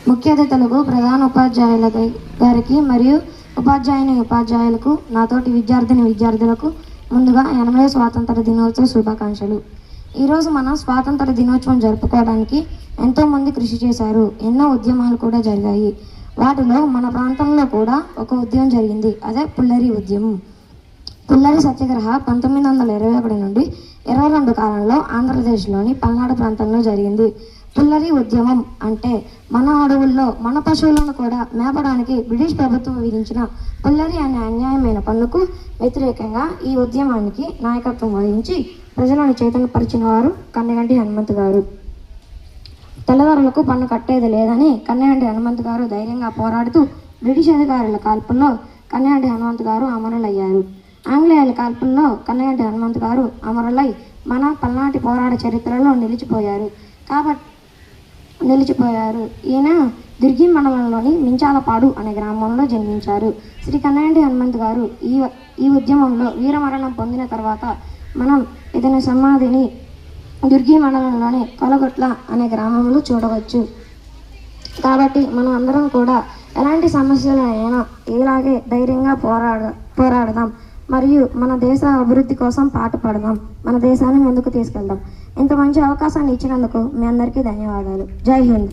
ముఖ్య అతిథులకు, ప్రధాన ఉపాధ్యాయుల గారికి మరియు ఉపాధ్యాయులకు, నాతోటి విద్యార్థులకు ముందుగా 80వ స్వాతంత్ర దినోత్సవ శుభాకాంక్షలు. ఈరోజు మనం స్వాతంత్ర దినోత్సవం జరుపుకోవడానికి ఎంతోమంది కృషి చేశారు. ఎన్నో ఉద్యమాలు కూడా జరిగాయి. వాటిలో మన ప్రాంతంలో కూడా ఒక ఉద్యమం జరిగింది. అదే పుల్లరి ఉద్యమం. పుల్లరి సత్యాగ్రహ 1921 నుండి 22 కాలంలో ఆంధ్రప్రదేశ్లోని పల్నాడు ప్రాంతంలో జరిగింది. పుల్లరి ఉద్యమం అంటే మన అడవుల్లో మన పశువులను కూడా మేపడానికి బ్రిటిష్ ప్రభుత్వం విధించిన పుల్లరి అనే అన్యాయమైన పన్నుకు వ్యతిరేకంగా ఈ ఉద్యమానికి నాయకత్వం వహించి ప్రజలను చైతన్యపరిచిన వారు కన్నెగంటి హనుమంతు గారు. తెల్లదొరలకు పన్ను కట్టేది లేదని కన్నెగంటి హనుమంతు గారు ధైర్యంగా పోరాడుతూ బ్రిటిష్ అధికారుల కాల్పుల్లో కన్నెగంటి హనుమంతు గారు అమరులయ్యారు. ఆంగ్లేయుల కాల్పుల్లో కన్నెగంటి హనుమంతు గారు అమరులై మన పల్నాటి పోరాట చరిత్రలో నిలిచిపోయారు. ఈయన దుర్గి మండలంలోని మించాలపాడు అనే గ్రామంలో జన్మించారు. శ్రీ కన్నెగంటి హనుమంతు గారు ఈ ఉద్యమంలో వీరమరణం పొందిన తర్వాత మనం ఇతని సమాధిని దుర్గి మండలంలోని కొలగొట్ల అనే గ్రామంలో చూడవచ్చు. కాబట్టి మనం అందరం కూడా ఎలాంటి సమస్యలైనా ఇలాగే ధైర్యంగా పోరాడదాం మరియు మన దేశ అభివృద్ధి కోసం పాటుపడదాం. మన దేశాన్ని ముందుకు తీసుకెళ్దాం. ఇంత మంచి అవకాశాన్ని ఇచ్చినందుకు మీ అందరికీ ధన్యవాదాలు. జై హింద్.